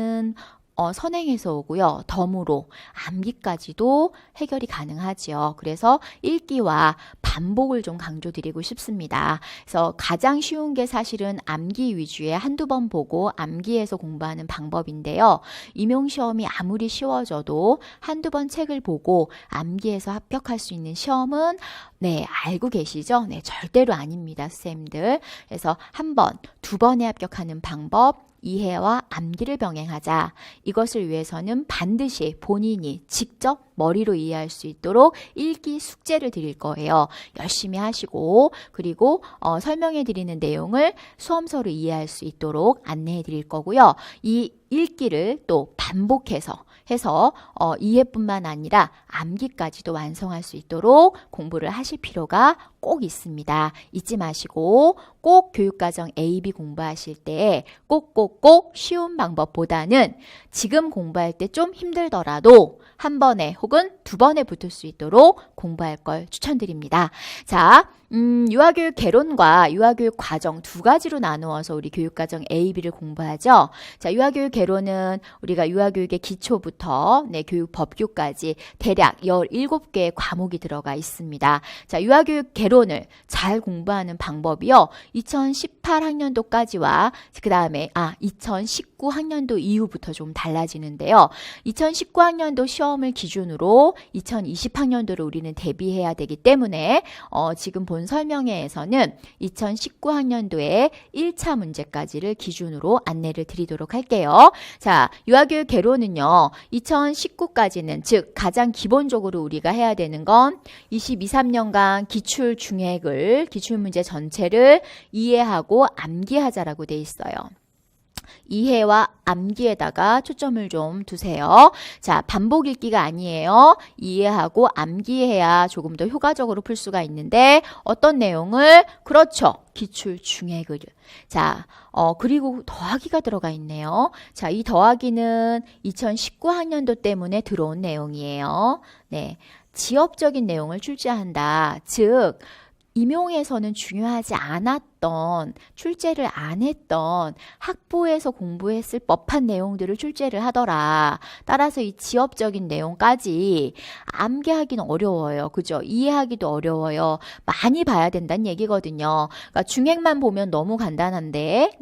선행에서 오고요. 덤으로 암기까지도 해결이 가능하지요. 그래서 읽기와 반복을 좀 강조드리고 싶습니다. 그래서 가장 쉬운 게 사실은 암기 위주의 한두 번 보고 암기해서 공부하는 방법인데요. 임용시험이 아무리 쉬워져도 한두 번 책을 보고 암기해서 합격할 수 있는 시험은 알고 계시죠? 절대로 아닙니다, 선생님들. 그래서 한 번, 2번에 합격하는 방법 이해와 암기를 병행하자. 이것을 위해서는 반드시 본인이 직접 머리로 이해할 수 있도록 읽기 숙제를 드릴 거예요. 열심히 하시고 그리고 설명해 드리는 내용을 수험서로 이해할 수 있도록 안내해 드릴 거고요. 이 읽기를 또 반복해서 해서 이해뿐만 아니라 암기까지도 완성할 수 있도록 공부를 하실 필요가 꼭 있습니다. 잊지 마시고 꼭 교육과정 A, B 공부하실 때 꼭꼭꼭 쉬운 방법보다는 지금 공부할 때 좀 힘들더라도 한 번에 혹은 두 번에 붙을 수 있도록 공부할 걸 추천드립니다. 자, 유아교육 개론과 유아교육 과정 두 가지로 나누어서 우리 교육과정 A, B를 공부하죠. 자, 유아교육 개론은 우리가 유아교육의 기초부터 교육 법규까지 대략 17개의 과목이 들어가 있습니다. 자, 유아교육 개론을 잘 공부하는 방법이요. 2018학년도까지와 그 다음에 2019학년도 이후부터 좀 달라지는데요. 2019학년도 시험을 기준으로 2020학년도를 우리는 대비해야 되기 때문에 지금 본 설명회에서는 2019학년도에 1차 문제까지를 기준으로 안내를 드리도록 할게요. 자, 유아교육 개론은요. 2019까지는 즉 가장 기본적으로 우리가 해야 되는 건 22, 3년간 기출 중액을 기출문제 전체를 이해하고 암기하자라고 돼 있어요. 이해와 암기에다가 초점을 좀 두세요. 자, 반복 읽기가 아니에요. 이해하고 암기해야 조금 더 효과적으로 풀 수가 있는데 어떤 내용을? 그렇죠. 기출 중액을. 자, 그리고 더하기가 들어가 있네요. 자, 이 더하기는 2019학년도 때문에 들어온 내용이에요. 네. 지엽적인 내용을 출제한다. 즉, 임용에서는 중요하지 않았던 출제를 안 했던 학부에서 공부했을 법한 내용들을 출제를 하더라. 따라서 이 지엽적인 내용까지 암기하기는 어려워요. 그죠? 이해하기도 어려워요. 많이 봐야 된다는 얘기거든요. 그러니까 중액만 보면 너무 간단한데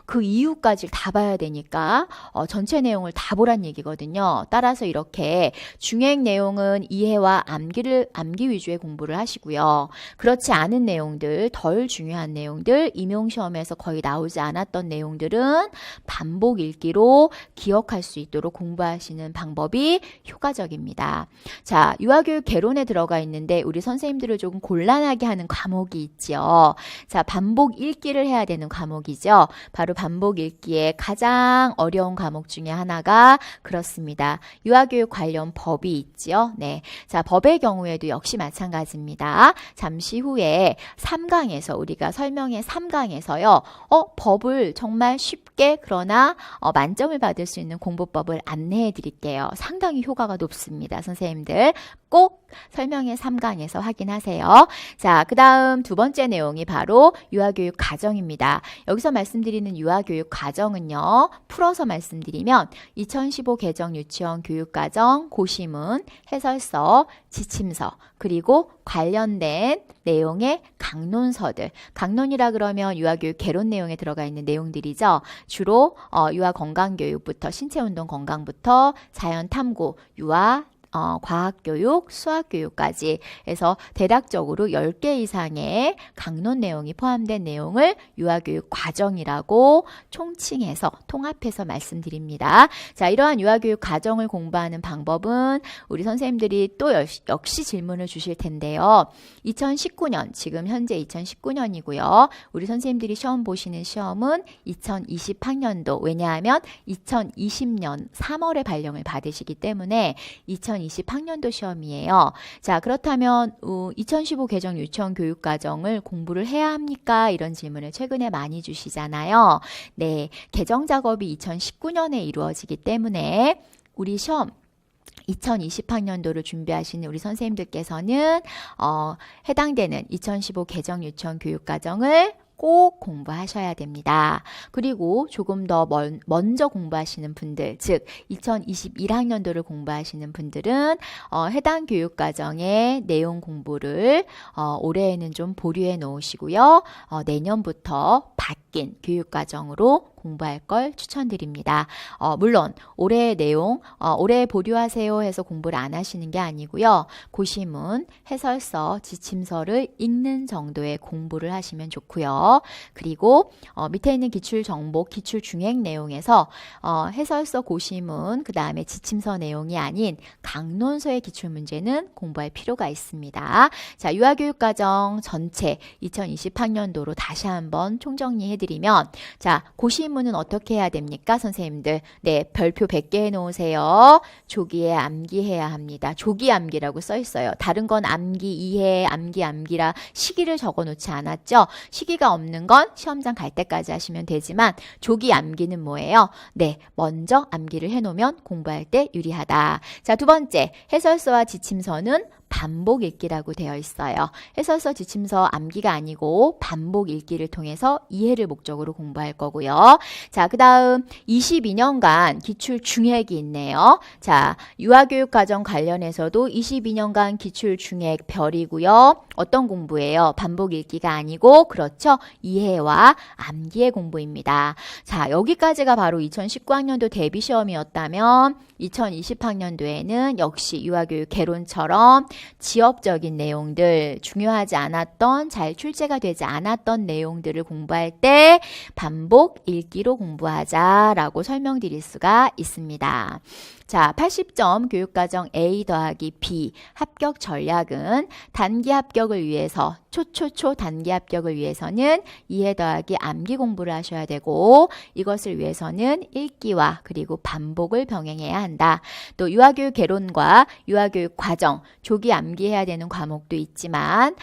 그 이유까지 다 봐야 되니까 전체 내용을 다 보란 얘기거든요. 따라서 이렇게 중액 내용은 이해와 암기 위주의 공부를 하시고요. 그렇지 않은 내용들, 덜 중요한 내용들, 임용시험에서 거의 나오지 않았던 내용들은 반복 읽기로 기억할 수 있도록 공부하시는 방법이 효과적입니다. 자, 유아교육 개론에 들어가 있는데 우리 선생님들을 조금 곤란하게 하는 과목이 있죠. 자, 반복 읽기를 해야 되는 과목이죠. 바로 반복 읽기의 가장 어려운 과목 중에 하나가 그렇습니다. 유아교육 관련 법이 있죠. 네. 자, 법의 경우에도 역시 마찬가지입니다. 잠시 후에 3강에서 우리가 설명의 3강에서요. 법을 정말 쉽게 그러나 만점을 받을 수 있는 공부법을 안내해 드릴게요. 상당히 효과가 높습니다. 선생님들 꼭 설명의 3강에서 확인하세요. 자, 그 다음 두 번째 내용이 바로 유아교육 과정입니다. 여기서 말씀드리는 유아교육 과정은요. 풀어서 말씀드리면 2015 개정 유치원 교육과정 고시문, 해설서, 지침서, 그리고 관련된 내용의 강론서들. 강론이라 그러면 유아교육 개론 내용에 들어가 있는 내용들이죠. 주로 유아 건강교육부터 신체운동 건강부터 자연탐구, 유아 과학교육, 수학교육까지 해서 대략적으로 10개 이상의 강론 내용이 포함된 내용을 유아교육 과정이라고 총칭해서 통합해서 말씀드립니다. 자, 이러한 유아교육 과정을 공부하는 방법은 우리 선생님들이 또 역시 질문을 주실 텐데요. 2019년, 지금 현재 2019년이고요. 우리 선생님들이 시험 보시는 시험은 2020학년도, 왜냐하면 2020년 3월에 발령을 받으시기 때문에 2020학년도 시험이에요. 자, 그렇다면 2015 개정 유치원 교육과정을 공부를 해야 합니까? 이런 질문을 최근에 많이 주시잖아요. 네, 개정 작업이 2019년에 이루어지기 때문에 우리 시험 2020학년도를 준비하시는 우리 선생님들께서는 해당되는 2015 개정 유치원 교육과정을 꼭 공부하셔야 됩니다. 그리고 조금 더 먼저 공부하시는 분들, 즉 2021학년도를 공부하시는 분들은 해당 교육과정의 내용 공부를 올해에는 좀 보류해 놓으시고요. 내년부터 섞인 교육과정으로 공부할 걸 추천드립니다. 물론 올해 내용, 올해 보류하세요 해서 공부를 안 하시는 게 아니고요. 고시문, 해설서, 지침서를 읽는 정도의 공부를 하시면 좋고요. 그리고 밑에 있는 기출정보, 기출중행 내용에서 해설서, 고시문, 그 다음에 지침서 내용이 아닌 강론서의 기출문제는 공부할 필요가 있습니다. 자, 유아교육과정 전체 2020학년도로 다시 한번 총정리해드리면, 자, 고시문은 어떻게 해야 됩니까, 선생님들? 네, 별표 100개 해놓으세요. 조기에 암기해야 합니다. 조기 암기라고 써 있어요. 다른 건 암기, 이해, 암기라 시기를 적어놓지 않았죠? 시기가 없는 건 시험장 갈 때까지 하시면 되지만 조기 암기는 뭐예요? 네, 먼저 암기를 해놓으면 공부할 때 유리하다. 자, 두 번째, 해설서와 지침서는 반복 읽기라고 되어 있어요. 해설서, 지침서 암기가 아니고 반복 읽기를 통해서 이해를 목적으로 공부할 거고요. 자, 그 다음 22년간 기출 중액이 있네요. 자, 유아교육과정 관련해서도 22년간 기출 중액 별이고요. 어떤 공부예요? 반복 읽기가 아니고, 그렇죠? 이해와 암기의 공부입니다. 자, 여기까지가 바로 2019학년도 대비시험이었다면 2020학년도에는 역시 유아교육 개론처럼 지역적인 내용들, 중요하지 않았던, 잘 출제가 되지 않았던 내용들을 공부할 때 반복 읽기로 공부하자라고 설명드릴 수가 있습니다. 자, 80점 교육과정 A 더하기 B 합격 전략은 단기 합격을 위해서, 초초초 단기 합격을 위해서는 이해 더하기 암기 공부를 하셔야 되고, 이것을 위해서는 읽기와 그리고 반복을 병행해야 한다. 또 유아교육 개론과 유아교육 과정, 조기 암기해야 되는 과목도 있지만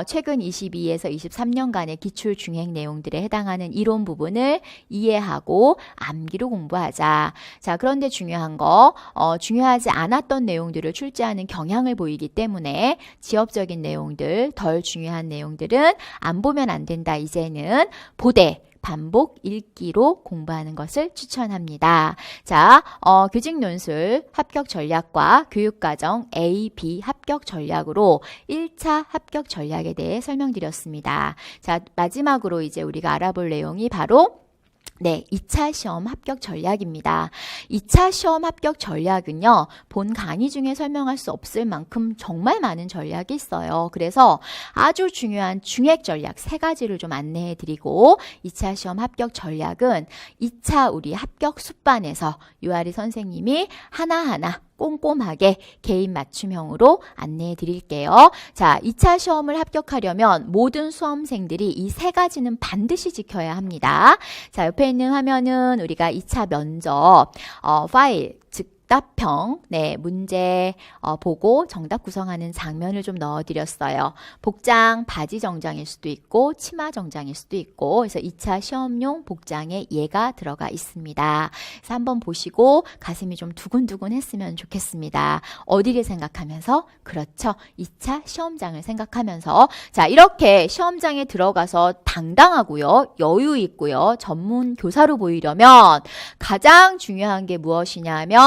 최근 22에서 23년간의 기출 중행 내용들에 해당하는 이론 부분을 이해하고 암기로 공부하자. 자, 그런데 중요한 거, 중요하지 않았던 내용들을 출제하는 경향을 보이기 때문에 지엽적인 내용들, 덜 중요한 내용들은 안 보면 안 된다. 이제는 보되 반복 읽기로 공부하는 것을 추천합니다. 자, 교직 논술 합격 전략과 교육과정 A, B 합격 전략으로 1차 합격 전략에 대해 설명드렸습니다. 자, 마지막으로 이제 우리가 알아볼 내용이 바로 2차 시험 합격 전략입니다. 2차 시험 합격 전략은요, 본 강의 중에 설명할 수 없을 만큼 정말 많은 전략이 있어요. 그래서 아주 중요한 중핵 전략 3가지를 좀 안내해 드리고, 2차 시험 합격 전략은 2차 우리 합격 수반에서 유아리 선생님이 하나하나 꼼꼼하게 개인 맞춤형으로 안내해 드릴게요. 자, 2차 시험을 합격하려면 모든 수험생들이 이 3가지는 반드시 지켜야 합니다. 자, 옆에 있는 화면은 우리가 2차 면접 파일, 즉 답평, 문제 보고 정답 구성하는 장면을 좀 넣어드렸어요. 복장, 바지 정장일 수도 있고 치마 정장일 수도 있고, 그래서 2차 시험용 복장에 얘가 들어가 있습니다. 그래서 한번 보시고 가슴이 좀 두근두근 했으면 좋겠습니다. 어디를 생각하면서? 그렇죠. 2차 시험장을 생각하면서. 자, 이렇게 시험장에 들어가서 당당하고요, 여유 있고요, 전문 교사로 보이려면 가장 중요한 게 무엇이냐면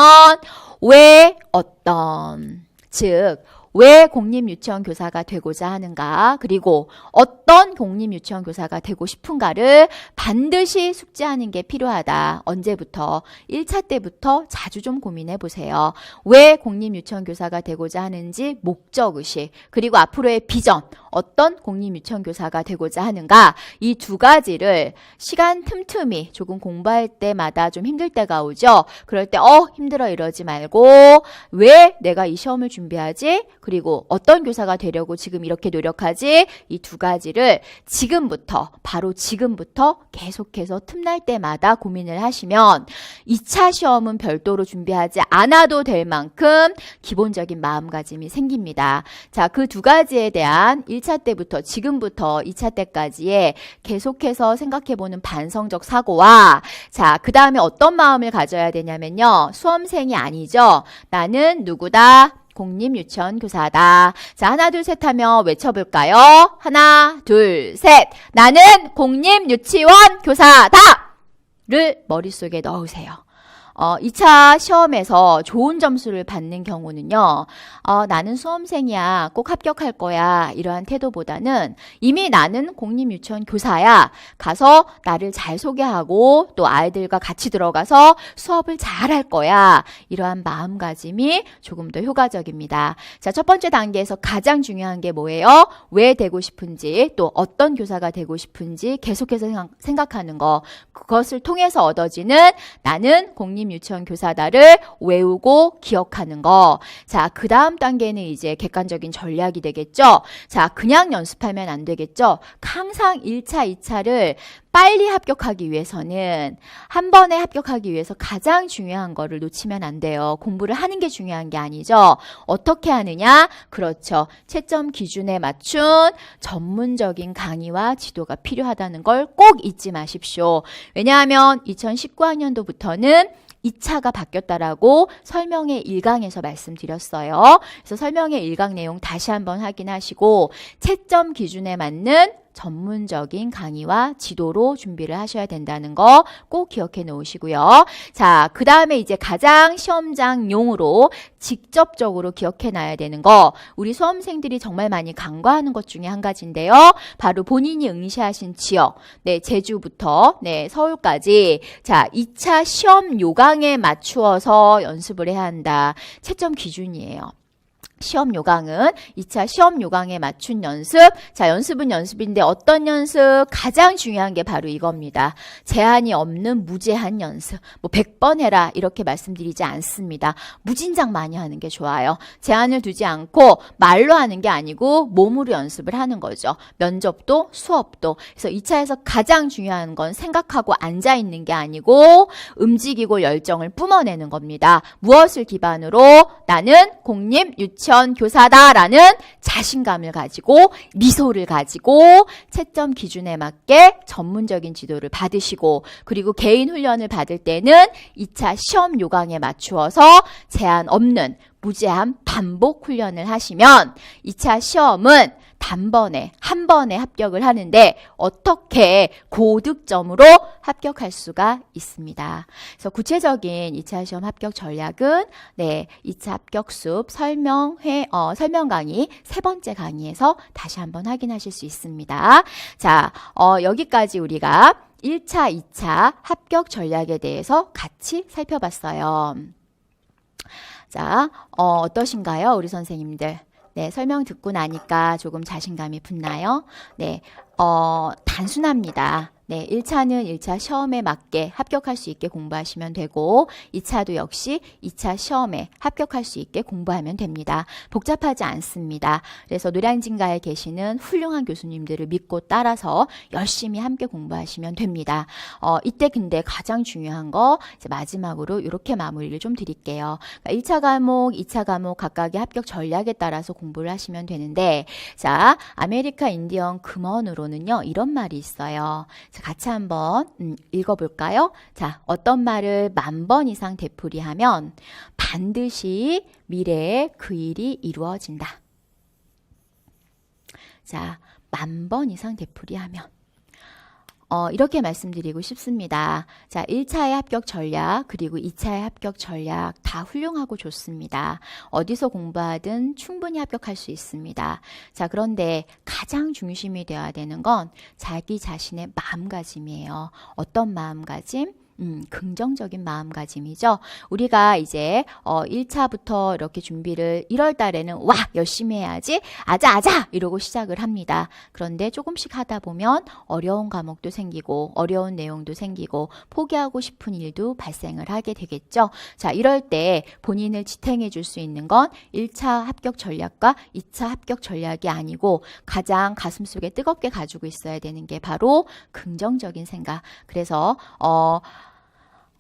왜, 어떤, 즉 왜 공립유치원 교사가 되고자 하는가, 그리고 어떤 공립유치원 교사가 되고 싶은가를 반드시 숙지하는 게 필요하다. 언제부터? 1차 때부터 자주 좀 고민해 보세요. 왜 공립유치원 교사가 되고자 하는지 목적의식, 그리고 앞으로의 비전, 어떤 공립유치원 교사가 되고자 하는가, 이 2가지를 시간 틈틈이 조금 공부할 때마다 좀 힘들 때가 오죠. 그럴 때 힘들어 이러지 말고, 왜 내가 이 시험을 준비하지? 그리고 어떤 교사가 되려고 지금 이렇게 노력하지? 이 2가지를 지금부터, 바로 지금부터 계속해서 틈날 때마다 고민을 하시면 2차 시험은 별도로 준비하지 않아도 될 만큼 기본적인 마음가짐이 생깁니다. 자, 그 2가지에 대한 1차 때부터 지금부터 2차 때까지의 계속해서 생각해보는 반성적 사고와, 자, 그 다음에 어떤 마음을 가져야 되냐면요, 수험생이 아니죠. 나는 누구다? 공립유치원 교사다. 자, 하나 둘 셋 하면 외쳐볼까요? 하나 둘 셋. 나는 공립유치원 교사다! 를 머릿속에 넣으세요. 2차 시험에서 좋은 점수를 받는 경우는요, 나는 수험생이야, 꼭 합격할 거야, 이러한 태도보다는 이미 나는 공립유치원 교사야, 가서 나를 잘 소개하고 또 아이들과 같이 들어가서 수업을 잘 할 거야, 이러한 마음가짐이 조금 더 효과적입니다. 자, 첫 번째 단계에서 가장 중요한 게 뭐예요? 왜 되고 싶은지, 또 어떤 교사가 되고 싶은지 계속해서 생각하는 거. 그것을 통해서 얻어지는 나는 공립유치원 교사다를 외우고 기억하는 거. 자, 그 다음 단계는 이제 객관적인 전략이 되겠죠. 자, 그냥 연습하면 안 되겠죠. 항상 1차, 2차를 빨리 합격하기 위해서는 한 번에 합격하기 위해서 가장 중요한 거를 놓치면 안 돼요. 공부를 하는 게 중요한 게 아니죠. 어떻게 하느냐? 그렇죠. 채점 기준에 맞춘 전문적인 강의와 지도가 필요하다는 걸 꼭 잊지 마십시오. 왜냐하면 2019학년도부터는 2차가 바뀌었다라고 설명의 1강에서 말씀드렸어요. 그래서 설명의 1강 내용 다시 한번 확인하시고 채점 기준에 맞는 전문적인 강의와 지도로 준비를 하셔야 된다는 거 꼭 기억해 놓으시고요. 자, 그 다음에 이제 가장 시험장용으로 직접적으로 기억해 놔야 되는 거, 우리 수험생들이 정말 많이 간과하는 것 중에 한 가지인데요. 바로 본인이 응시하신 지역, 네, 제주부터 네, 서울까지 자, 2차 시험 요강에 맞추어서 연습을 해야 한다. 채점 기준이에요. 시험 요강은 2차 시험 요강에 맞춘 연습. 자, 연습은 연습인데 어떤 연습? 가장 중요한 게 바로 이겁니다. 제한이 없는 무제한 연습. 뭐 100번 해라 이렇게 말씀드리지 않습니다. 무진장 많이 하는 게 좋아요. 제한을 두지 않고 말로 하는 게 아니고 몸으로 연습을 하는 거죠. 면접도 수업도. 그래서 2차에서 가장 중요한 건 생각하고 앉아 있는 게 아니고 움직이고 열정을 뿜어내는 겁니다. 무엇을 기반으로? 나는 공립 유치원 교사다라는 자신감을 가지고 미소를 가지고 채점 기준에 맞게 전문적인 지도를 받으시고, 그리고 개인 훈련을 받을 때는 2차 시험 요강에 맞추어서 제한 없는 무제한 반복 훈련을 하시면 2차 시험은 단번에 한 번에 합격을 하는데 어떻게 고득점으로 합격할 수가 있습니다. 그래서 구체적인 2차 시험 합격 전략은 네, 2차 합격습 설명 강의 세 번째 강의에서 다시 한번 확인하실 수 있습니다. 자, 여기까지 우리가 1차, 2차 합격 전략에 대해서 같이 살펴봤어요. 자, 어떠신가요? 우리 선생님들. 네, 설명 듣고 나니까 조금 자신감이 붙나요? 네, 단순합니다. 네, 1차는 1차 시험에 맞게 합격할 수 있게 공부하시면 되고 2차도 역시 2차 시험에 합격할 수 있게 공부하면 됩니다. 복잡하지 않습니다. 그래서 노량진가에 계시는 훌륭한 교수님들을 믿고 따라서 열심히 함께 공부하시면 됩니다. 이때 근데 가장 중요한 거 이제 마지막으로 이렇게 마무리를 좀 드릴게요. 그러니까 1차 과목, 2차 과목 각각의 합격 전략에 따라서 공부를 하시면 되는데, 자, 아메리카 인디언 금언으로는요 이런 말이 있어요. 자, 같이 한번 읽어볼까요? 자, 어떤 말을 10,000번 이상 되풀이하면 반드시 미래에 그 일이 이루어진다. 자, 10,000번 이상 되풀이하면 이렇게 말씀드리고 싶습니다. 자, 1차의 합격 전략 그리고 2차의 합격 전략 다 훌륭하고 좋습니다. 어디서 공부하든 충분히 합격할 수 있습니다. 자, 그런데 가장 중심이 되어야 되는 건 자기 자신의 마음가짐이에요. 어떤 마음가짐? 긍정적인 마음가짐이죠. 우리가 이제 1차부터 이렇게 준비를 1월 달에는 와 열심히 해야지 아자 이러고 시작을 합니다. 그런데 조금씩 하다 보면 어려운 과목도 생기고 어려운 내용도 생기고 포기하고 싶은 일도 발생을 하게 되겠죠. 자, 이럴 때 본인을 지탱해 줄 수 있는 건 1차 합격 전략과 2차 합격 전략이 아니고 가장 가슴속에 뜨겁게 가지고 있어야 되는 게 바로 긍정적인 생각. 그래서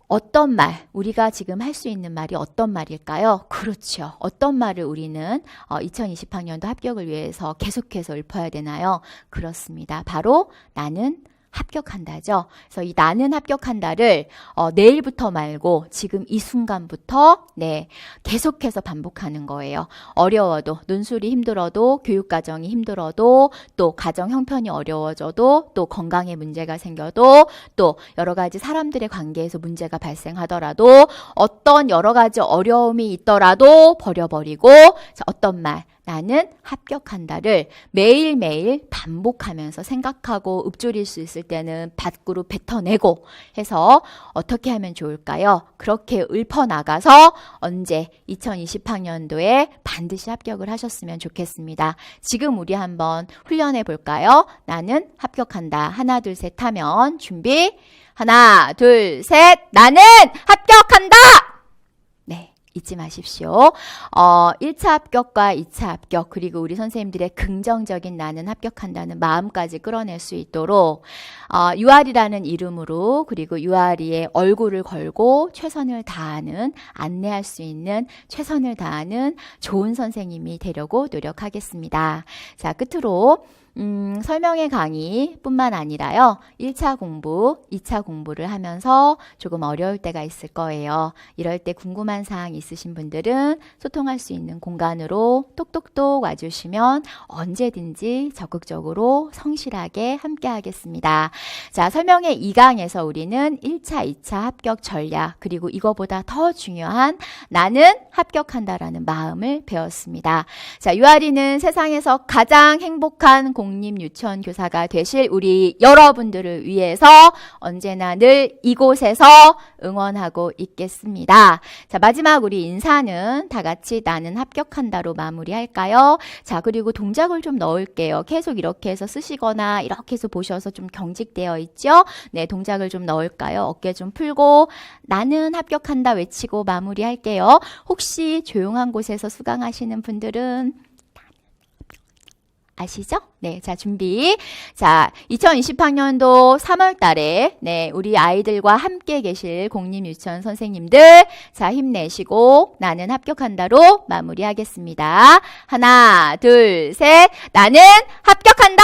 어떤 말, 우리가 지금 할 수 있는 말이 어떤 말일까요? 그렇죠. 어떤 말을 우리는 2020학년도 합격을 위해서 계속해서 읊어야 되나요? 그렇습니다. 바로 나는 합격한다죠. 그래서 이 나는 합격한다를 내일부터 말고 지금 이 순간부터 네, 계속해서 반복하는 거예요. 어려워도, 논술이 힘들어도, 교육과정이 힘들어도, 또 가정 형편이 어려워져도, 또 건강에 문제가 생겨도, 또 여러 가지 사람들의 관계에서 문제가 발생하더라도, 어떤 여러 가지 어려움이 있더라도 버려버리고, 자, 어떤 말, 나는 합격한다를 매일매일 반복하면서 생각하고 읊조릴 수 있을 때는 밖으로 뱉어내고 해서 어떻게 하면 좋을까요? 그렇게 읊어나가서 언제 2020학년도에 반드시 합격을 하셨으면 좋겠습니다. 지금 우리 한번 훈련해 볼까요? 나는 합격한다. 하나, 둘, 셋 하면 준비. 하나, 둘, 셋. 나는 합격한다! 네. 잊지 마십시오. 1차 합격과 2차 합격 그리고 우리 선생님들의 긍정적인 나는 합격한다는 마음까지 끌어낼 수 있도록 유아리라는 이름으로 그리고 유아리의 얼굴을 걸고 최선을 다하는 안내할 수 있는 최선을 다하는 좋은 선생님이 되려고 노력하겠습니다. 자, 끝으로 설명의 강의 뿐만 아니라요. 1차 공부, 2차 공부를 하면서 조금 어려울 때가 있을 거예요. 이럴 때 궁금한 사항 있으신 분들은 소통할 수 있는 공간으로 똑똑똑 와주시면 언제든지 적극적으로 성실하게 함께 하겠습니다. 자, 설명의 2강에서 우리는 1차, 2차 합격 전략 그리고 이거보다 더 중요한 나는 합격한다라는 마음을 배웠습니다. 자, 유아리는 세상에서 가장 행복한 공립 유치원 교사가 되실 우리 여러분들을 위해서 언제나 늘 이곳에서 응원하고 있겠습니다. 자, 마지막 우리 인사는 다 같이 나는 합격한다로 마무리할까요? 자, 그리고 동작을 좀 넣을게요. 계속 이렇게 해서 쓰시거나 이렇게 해서 보셔서 좀 경직되어 있죠? 네, 동작을 좀 넣을까요? 어깨 좀 풀고 나는 합격한다 외치고 마무리할게요. 혹시 조용한 곳에서 수강하시는 분들은 아시죠? 네, 자, 준비. 자, 2020학년도 3월 달에, 네, 우리 아이들과 함께 계실 공립유치원 선생님들, 자, 힘내시고, 나는 합격한다로 마무리하겠습니다. 하나, 둘, 셋, 나는 합격한다!